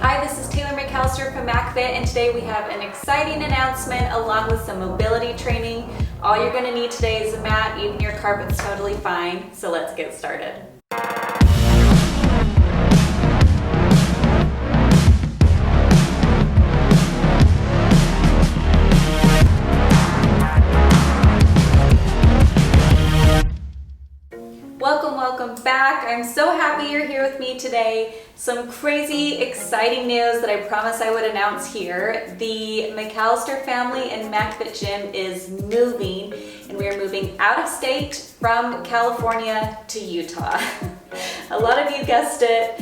Hi, this is Taylor McAllister from MacFit, and today we have an exciting announcement along with some mobility training. All you're going to need today is a mat, even your carpet's totally fine, so let's get started. Welcome back. I'm so happy you're here with me today. Some crazy, exciting news that I promised I would announce here. The McAllister family and MacFit Gym is moving, and we are moving out of state from California to Utah. A lot of you guessed it.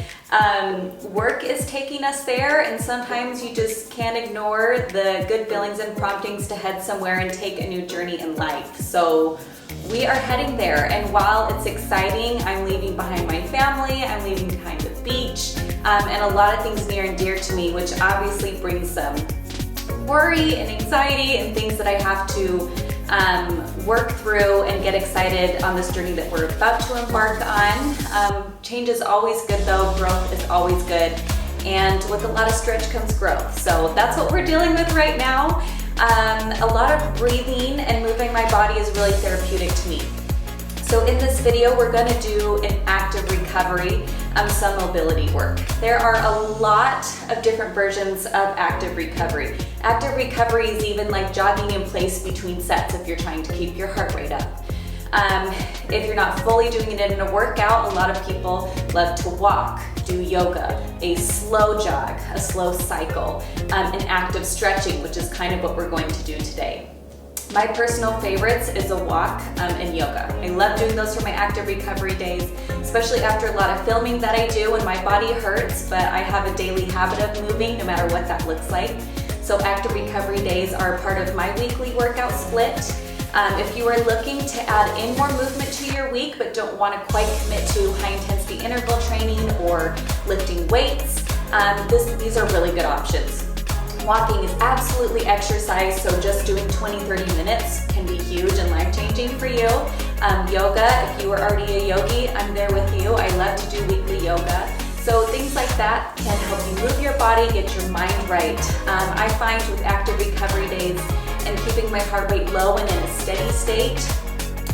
Work is taking us there, and sometimes you just can't ignore the good feelings and promptings to head somewhere and take a new journey in life. So we are heading there, and while it's exciting, I'm leaving behind my family, I'm leaving behind the beach, and a lot of things near and dear to me, which obviously brings some worry and anxiety and things that I have to work through and get excited on this journey that we're about to embark on. Change is always good though, growth is always good, and with a lot of stretch comes growth. So that's what we're dealing with right now. A lot of breathing and moving my body is really therapeutic to me. So in this video, we're going to do an active recovery, some mobility work. There are a lot of different versions of active recovery. Active recovery is even like jogging in place between sets if you're trying to keep your heart rate up. If you're not fully doing it in a workout, a lot of people love to walk, do yoga, a slow jog, a slow cycle, and active stretching, which is kind of what we're going to do today. My personal favorites is a walk and yoga. I love doing those for my active recovery days, especially after a lot of filming that I do and my body hurts, but I have a daily habit of moving no matter what that looks like. So active recovery days are part of my weekly workout split. If you are looking to add in more movement to your week but don't want to quite commit to high intensity interval training or lifting weights, these are really good options. Walking is absolutely exercise, so just doing 20-30 minutes can be huge and life-changing for you. Yoga, if you are already a yogi, I'm there with you. I love to do weekly yoga. So things like that can help you move your body, get your mind right. I find with active recovery days and keeping my heart rate low and in a steady state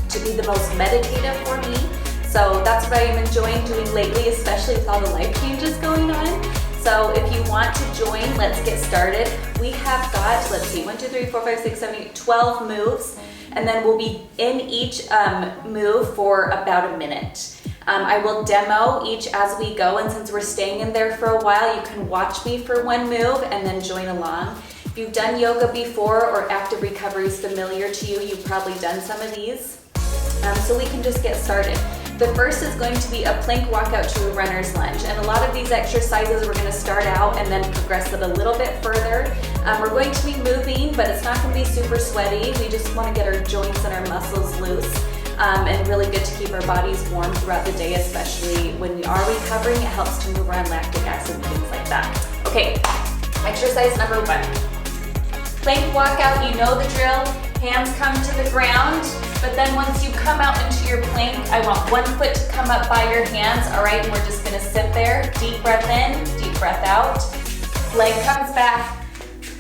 to be the most meditative for me. So that's what I am enjoying doing lately, especially with all the life changes going on. So if you want to join, let's get started. We have got, let's see, 1, 2, 3, 4, 5, 6, 7, 8, 12 moves, and then we'll be in each move for about a minute. I will demo each as we go, and since we're staying in there for a while, you can watch me for one move and then join along. If you've done yoga before or active recovery is familiar to you, you've probably done some of these. So we can just get started. The first is going to be a plank walkout to a runner's lunge. And a lot of these exercises we're going to start out and then progress it a little bit further. We're going to be moving, but it's not going to be super sweaty. We just want to get our joints and our muscles loose. And really good to keep our bodies warm throughout the day, especially when we are recovering. It helps to move around lactic acid and things like that. Okay, exercise number 1. Plank walkout, you know the drill. Hands come to the ground, but then once you come out into your plank, I want one foot to come up by your hands, all right? And we're just gonna sit there, deep breath in, deep breath out. Leg comes back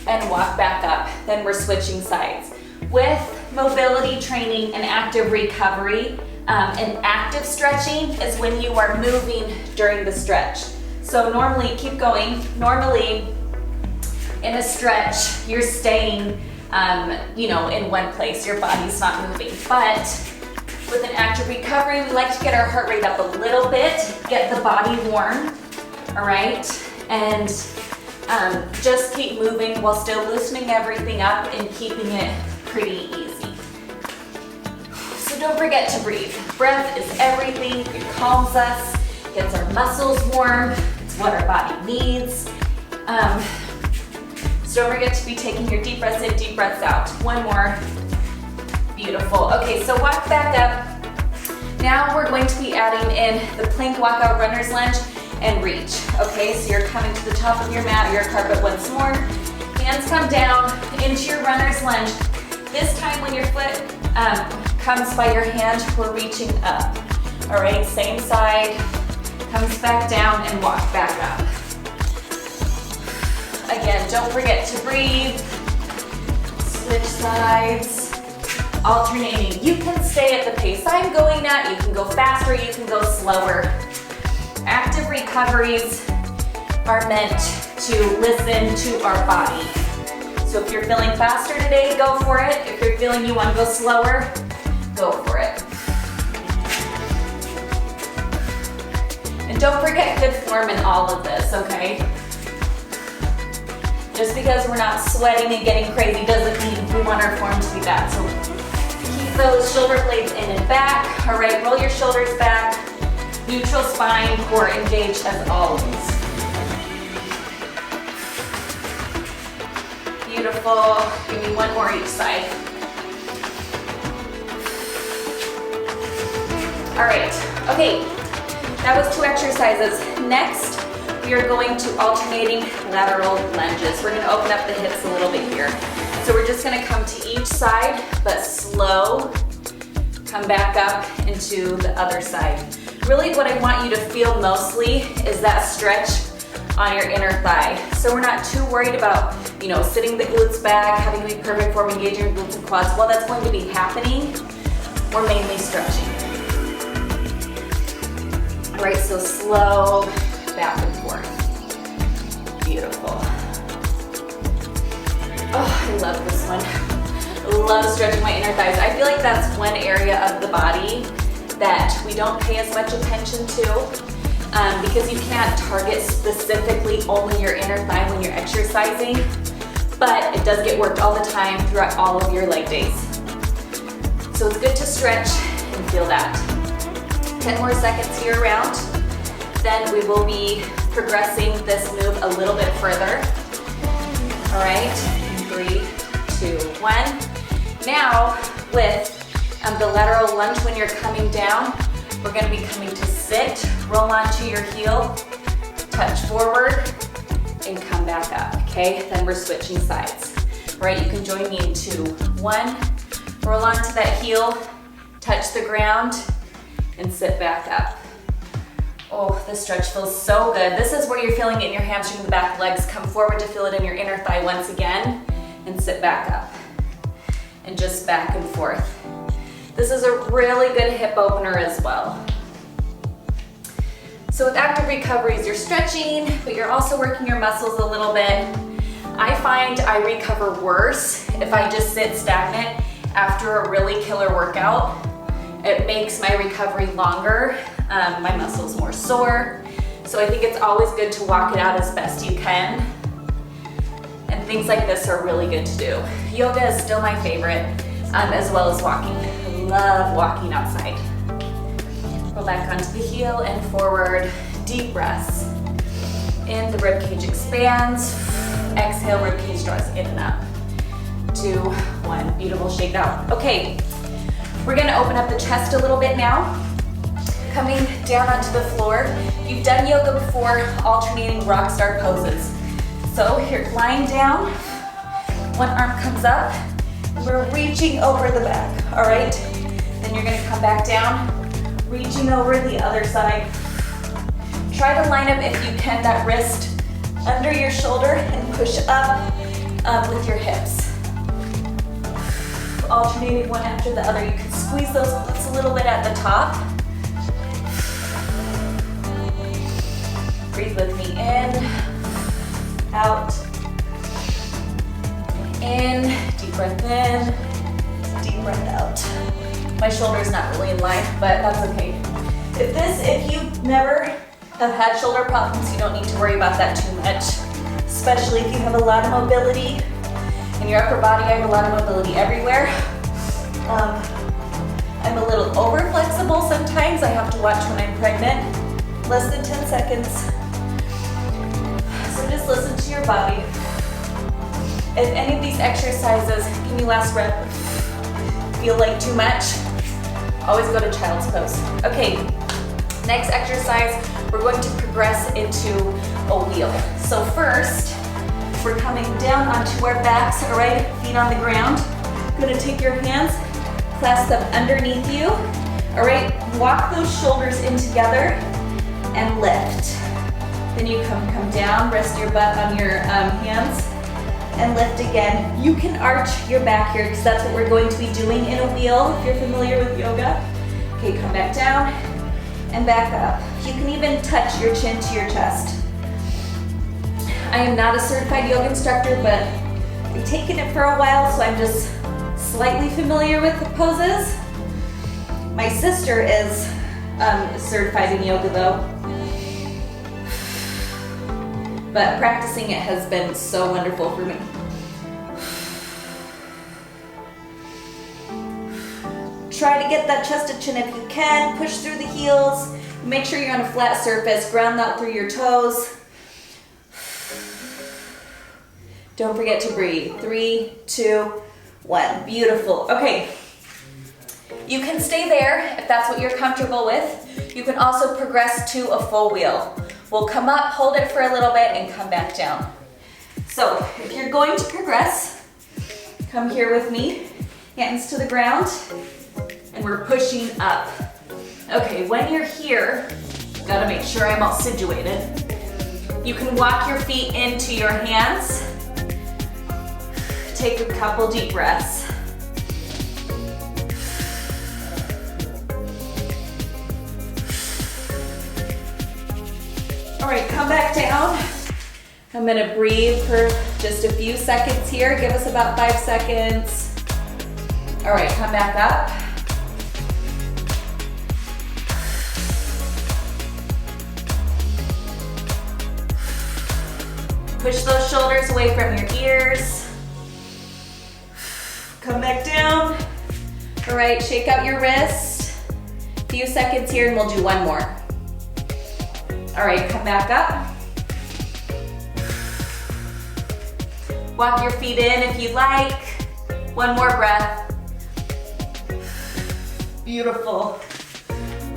and walk back up. Then we're switching sides. With mobility training and active recovery, and active stretching is when you are moving during the stretch. So normally, keep going, normally in a stretch, you're staying in one place, your body's not moving. But with an active recovery, we like to get our heart rate up a little bit, get the body warm, all right? And just keep moving while still loosening everything up and keeping it pretty easy. So don't forget to breathe. Breath is everything. It calms us, gets our muscles warm. It's what our body needs. So don't forget to be taking your deep breaths in, deep breaths out. One more. Beautiful. Okay, so walk back up. Now we're going to be adding in the plank walkout runner's lunge and reach. Okay, so you're coming to the top of your mat or your carpet once more. Hands come down into your runner's lunge. This time when your foot comes by your hand, we're reaching up. All right, same side, comes back down and walk back up. don't forget to breathe. Switch sides, alternating. You can stay at the pace I'm going at. You can go faster, you can go slower. Active recoveries are meant to listen to our body. So if you're feeling faster today, go for it. If you're feeling you want to go slower, go for it. And don't forget good form in all of this, okay? Just because we're not sweating and getting crazy doesn't mean we want our form to be bad. So keep those shoulder blades in and back. All right, roll your shoulders back. Neutral spine, core engaged as always. Beautiful. Give me one more each side. All right, okay. That was 2 exercises. Next, we are going to alternating lateral lunges. We're gonna open up the hips a little bit here. So we're just gonna come to each side, but slow. Come back up into the other side. Really what I want you to feel mostly is that stretch on your inner thigh. So we're not too worried about, sitting the glutes back, having to be perfect form, engaging your glutes and quads. While that's going to be happening, we're mainly stretching. All right, so slow back and forth. Beautiful. Oh, I love this one. I love stretching my inner thighs. I feel like that's one area of the body that we don't pay as much attention to because you can't target specifically only your inner thigh when you're exercising, but it does get worked all the time throughout all of your leg days. So it's good to stretch and feel that. 10 more seconds here around. Then we will be progressing this move a little bit further. All right, 3, 2, 1. Now with the lateral lunge, when you're coming down, we're gonna be coming to sit, roll onto your heel, touch forward, and come back up, okay? Then we're switching sides. All right, you can join me in 2, 1. Roll onto that heel, touch the ground, and sit back up. Oh, this stretch feels so good. This is where you're feeling it in your hamstring and the back legs. Come forward to feel it in your inner thigh once again, and sit back up. And just back and forth. This is a really good hip opener as well. So with active recoveries, you're stretching, but you're also working your muscles a little bit. I find I recover worse if I just sit stagnant after a really killer workout. It makes my recovery longer, my muscles more sore. So I think it's always good to walk it out as best you can. And things like this are really good to do. Yoga is still my favorite, as well as walking. I love walking outside. Roll back onto the heel and forward, deep breaths. In, the rib cage expands. Exhale, rib cage draws in and up. 2, 1, beautiful, shake it out. Okay, we're gonna open up the chest a little bit now. Coming down onto the floor. You've done yoga before, alternating rock star poses. So here, lying down, one arm comes up, and we're reaching over the back, all right? Then you're gonna come back down, reaching over the other side. Try to line up, if you can, that wrist under your shoulder and push up with your hips. Alternating one after the other. You can squeeze those glutes a little bit at the top. Breathe with me in, out, in, deep breath in, deep breath out. My shoulder's not really in line, but that's okay. If you never have had shoulder problems, you don't need to worry about that too much, especially if you have a lot of mobility in your upper body. I have a lot of mobility everywhere. I'm a little over flexible sometimes. I have to watch when I'm pregnant. Less than 10 seconds. So just listen to your body. If any of these exercises, give me last rep, feel like too much, always go to child's pose. Okay, next exercise, we're going to progress into a wheel. So first, we're coming down onto our backs, all right? Feet on the ground. Gonna take your hands, clasp them underneath you, all right? Walk those shoulders in together and lift. Then you come down, rest your butt on your hands, and lift again. You can arch your back here because that's what we're going to be doing in a wheel if you're familiar with yoga. Okay, come back down and back up. You can even touch your chin to your chest. I am not a certified yoga instructor, but I've taken it for a while, so I'm just slightly familiar with the poses. My sister is certified in yoga though, but practicing it has been so wonderful for me. Try to get that chest to chin if you can. Push through the heels. Make sure you're on a flat surface. Ground out through your toes. Don't forget to breathe. 3, 2, 1. Beautiful. Okay. You can stay there if that's what you're comfortable with. You can also progress to a full wheel. We'll come up, hold it for a little bit, and come back down. So if you're going to progress, come here with me. Hands to the ground, and we're pushing up. Okay, when you're here, gotta make sure I'm all situated. You can walk your feet into your hands. Take a couple deep breaths. All right, come back down. I'm gonna breathe for just a few seconds here. Give us about 5 seconds. All right, come back up. Push those shoulders away from your ears. Come back down. All right, shake out your wrist. A few seconds here and we'll do one more. All right, come back up. Walk your feet in if you'd like. One more breath. Beautiful.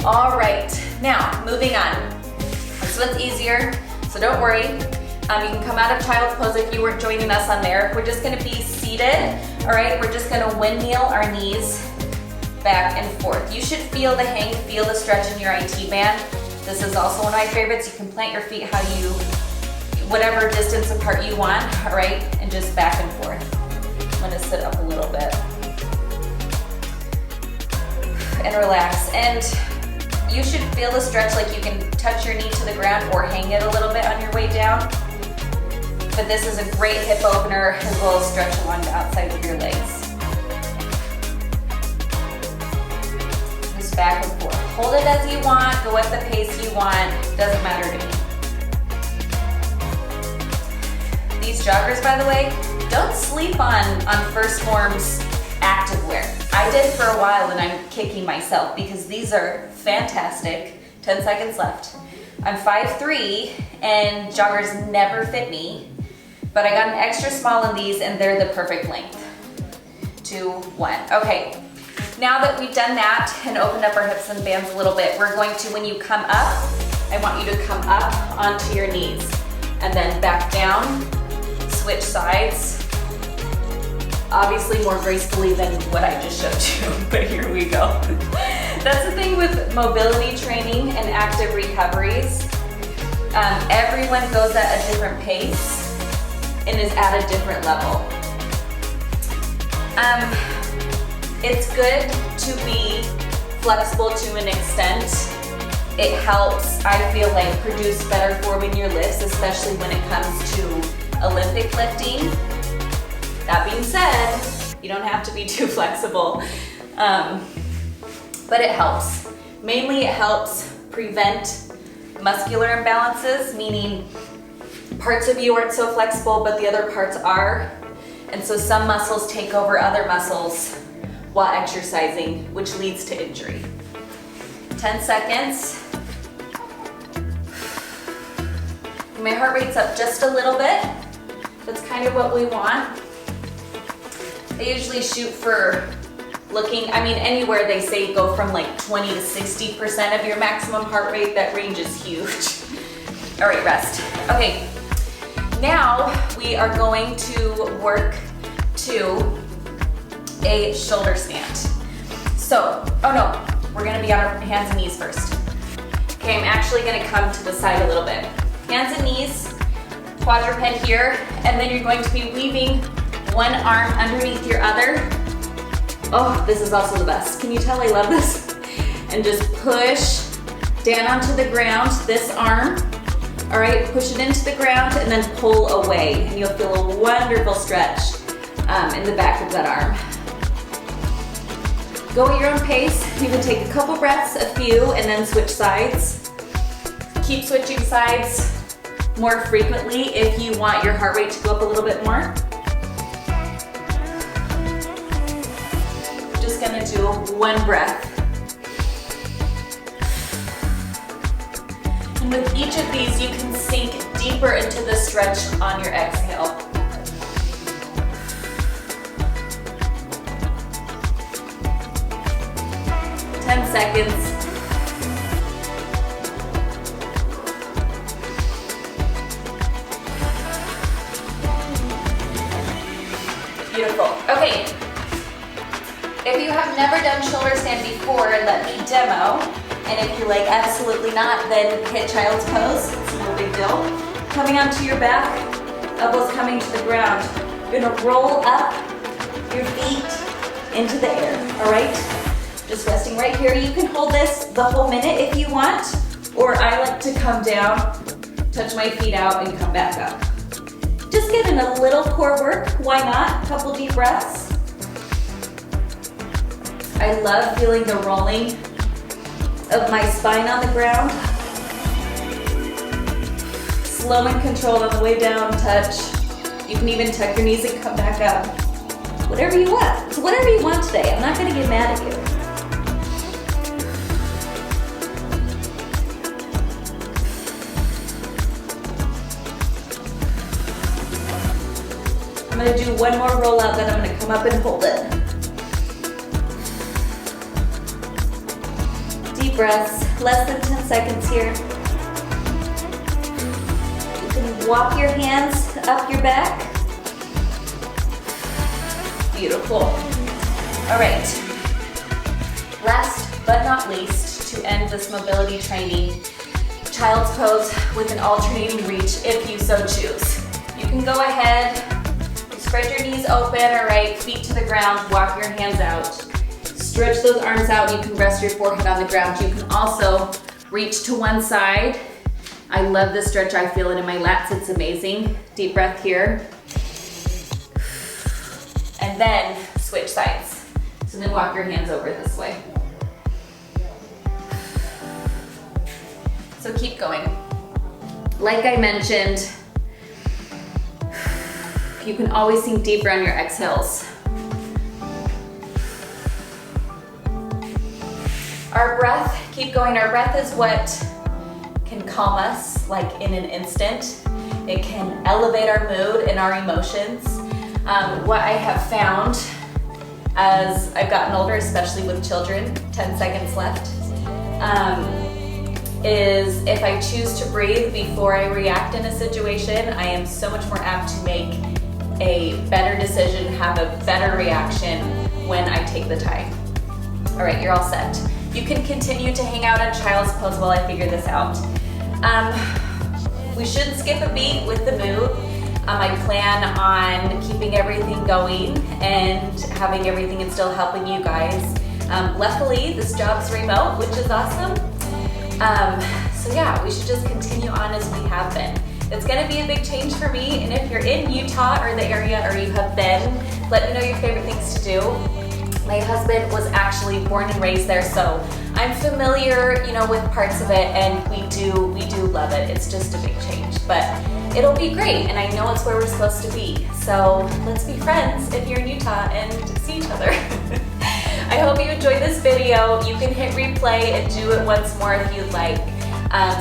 All right, now moving on. This one's easier, so don't worry. You can come out of child's pose if you weren't joining us on there. We're just gonna be seated, all right? We're just gonna windmill our knees back and forth. You should feel the hang, feel the stretch in your IT band. This is also one of my favorites. You can plant your feet whatever distance apart you want, all right? And just back and forth. I'm gonna sit up a little bit. And relax. And you should feel the stretch, like you can touch your knee to the ground or hang it a little bit on your way down. But this is a great hip opener as well as stretch along the outside of your legs. Just back and forth. Hold it as you want, go at the pace you want, doesn't matter to me. These joggers, by the way, don't sleep on First Form's activewear. I did for a while and I'm kicking myself because these are fantastic. 10 seconds left. I'm 5'3" and joggers never fit me, but I got an extra small in these and they're the perfect length. 2, 1. Okay, now that we've done that and opened up our hips and bands a little bit, we're going to, when you come up, I want you to come up onto your knees and then back down, switch sides. Obviously more gracefully than what I just showed you, but here we go. That's the thing with mobility training and active recoveries. Everyone goes at a different pace and is at a different level. It's good to be flexible to an extent. It helps, I feel like, produce better form in your lifts, especially when it comes to Olympic lifting. That being said, you don't have to be too flexible, but it helps. Mainly it helps prevent muscular imbalances, meaning parts of you aren't so flexible, but the other parts are. And so some muscles take over other muscles while exercising, which leads to injury. 10 seconds. My heart rate's up just a little bit. That's kind of what we want. I usually shoot for anywhere they say go from like 20 to 60% of your maximum heart rate. That range is huge. All right, rest. Okay, now we are going to work to a shoulder stand. So, we're gonna be on our hands and knees first. Okay, I'm actually gonna come to the side a little bit. Hands and knees, quadruped here, and then you're going to be weaving one arm underneath your other. Oh, this is also the best. Can you tell I love this? And just push down onto the ground, this arm. All right, push it into the ground and then pull away. And you'll feel a wonderful stretch in the back of that arm. Go at your own pace. You can take a couple breaths, a few, and then switch sides. Keep switching sides more frequently if you want your heart rate to go up a little bit more. Just gonna do one breath. And with each of these, you can sink deeper into the stretch on your exhale. Ten seconds. Beautiful. Okay. If you have never done shoulder stand before, let me demo. And if you're like, absolutely not, then hit child's pose. It's no big deal. Coming onto your back, elbows coming to the ground. You're gonna roll up your feet into the air, all right? Just resting right here. You can hold this the whole minute if you want, or I like to come down, touch my feet out, and come back up. Just getting a little core work, why not? A couple deep breaths. I love feeling the rolling of my spine on the ground. Slow and controlled on the way down, touch. You can even tuck your knees and come back up. Whatever you want. So whatever you want today. I'm not gonna get mad at you. I'm gonna do one more roll out, then I'm gonna come up and hold it. Deep breaths, less than 10 seconds here. You can walk your hands up your back. Beautiful. All right. Last but not least, to end this mobility training, child's pose with an alternating reach if you so choose. You can go ahead, spread your knees open, all right, feet to the ground, walk your hands out. Stretch those arms out, you can rest your forehead on the ground. You can also reach to one side. I love this stretch, I feel it in my lats, it's amazing. Deep breath here. And then switch sides. So then walk your hands over this way. So keep going. Like I mentioned, you can always sink deeper on your exhales. Our breath, keep going. Our breath is what can calm us like in an instant. It can elevate our mood and our emotions. What I have found as I've gotten older, especially with children, 10 seconds left, is if I choose to breathe before I react in a situation, I am so much more apt to make a better decision, have a better reaction when I take the time. All right, you're all set. You can continue to hang out in child's pose while I figure this out. We shouldn't skip a beat with the move. I plan on keeping everything going and having everything and still helping you guys. Luckily, this job's remote, which is awesome. So yeah, we should just continue on as we have been. It's gonna be a big change for me, and if you're in Utah or the area or you have been, let me know your favorite things to do. My husband was actually born and raised there, so I'm familiar, with parts of it, and we do love it. It's just a big change, but it'll be great, and I know it's where we're supposed to be. So let's be friends if you're in Utah and see each other. I hope you enjoyed this video. You can hit replay and do it once more if you'd like.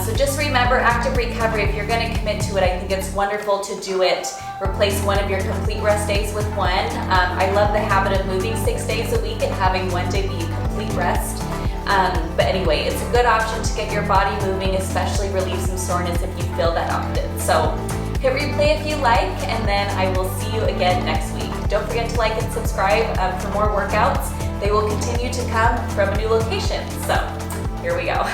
So just remember, active recovery, if you're gonna commit to it, I think it's wonderful to do it. Replace one of your complete rest days with one. I love the habit of moving 6 days a week and having one day be complete rest. But anyway, it's a good option to get your body moving, especially relieve some soreness if you feel that often. So hit replay if you like, and then I will see you again next week. Don't forget to like and subscribe for more workouts. They will continue to come from a new location. So here we go.